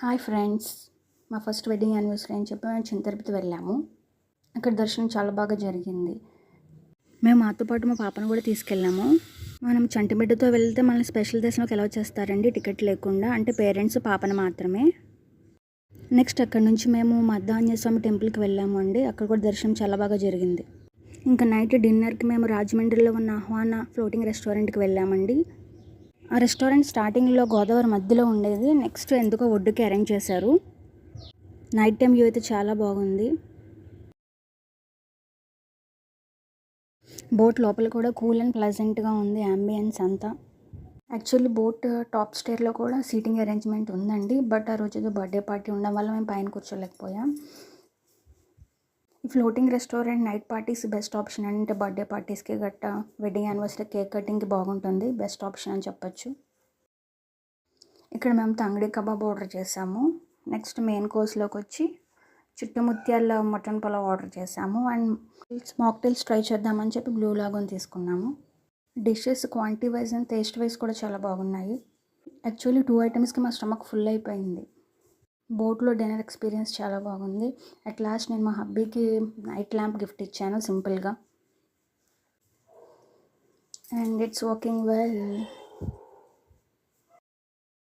Hi friends, మా first wedding anniversary అని చెప్పి మేము చింతతిరుపతి వెళ్ళాము. అక్కడ దర్శనం చాలా బాగా జరిగింది. మేము మాతో పాటు మా పాపను కూడా తీసుకెళ్ళాము. మనం చంటిబిడ్డతో వెళ్తే మనల్ని స్పెషల్ దర్శనంకి ఎలా చేస్తారండి, టికెట్ లేకుండా, అంటే పేరెంట్స్ పాపను మాత్రమే. నెక్స్ట్ అక్కడ నుంచి మేము మద్దాంజనేయ స్వామి టెంపుల్కి వెళ్ళాము అండి. అక్కడ కూడా దర్శనం చాలా బాగా జరిగింది. ఇంకా నైట్ డిన్నర్కి మేము రాజమండ్రిలో ఉన్న ఆహ్వాన ఫ్లోటింగ్ రెస్టారెంట్కి వెళ్ళామండి. ఆ రెస్టారెంట్ స్టార్టింగ్లో గోదావరి మధ్యలో ఉండేది. నెక్స్ట్ ఎందుకో ఒడ్డుకి అరేంజ్ చేశారు. నైట్ టైం వ్యూ అయితే చాలా బాగుంది. బోట్ లోపల కూడా కూల్ అండ్ ప్లెజెంట్గా ఉంది అంబియన్స్ అంతా. యాక్చువల్లీ బోట్ టాప్ స్టేర్లో కూడా సీటింగ్ అరేంజ్మెంట్ ఉందండి. బట్ ఆ రోజు ఏదో బర్త్డే పార్టీ ఉండడం వల్ల మేము పైన కూర్చోలేకపోయాం. ఈ floating restaurant night parties best option అంటే బర్త్డే పార్టీస్కి గట్టా వెడ్డింగ్ యానివర్సరీ కేక్ కటింగ్కి బాగుంటుంది. బెస్ట్ ఆప్షన్ అని చెప్పొచ్చు. ఇక్కడ మేము తంగడి కబాబ్ ఆర్డర్ చేసాము. నెక్స్ట్ మెయిన్ కోర్స్లోకి వచ్చి చుట్టుముత్యాల మటన్ పులావ్ ఆర్డర్ చేసాము. అండ్ మాక్టైల్స్ ట్రై చేద్దామని చెప్పి బ్లూ లాగూన్ తీసుకున్నాము. Dishes quantity wise and taste wise కూడా చాలా బాగున్నాయి. యాక్చువల్లీ 2 ఐటమ్స్కి మా స్టమక్ ఫుల్ అయిపోయింది. బోట్లో డిన్నర్ ఎక్స్పీరియన్స్ చాలా బాగుంది. అట్ లాస్ట్ నేను మా హబ్బీకి నైట్ ల్యాంప్ గిఫ్ట్ ఇచ్చాను సింపుల్గా. And it's working well.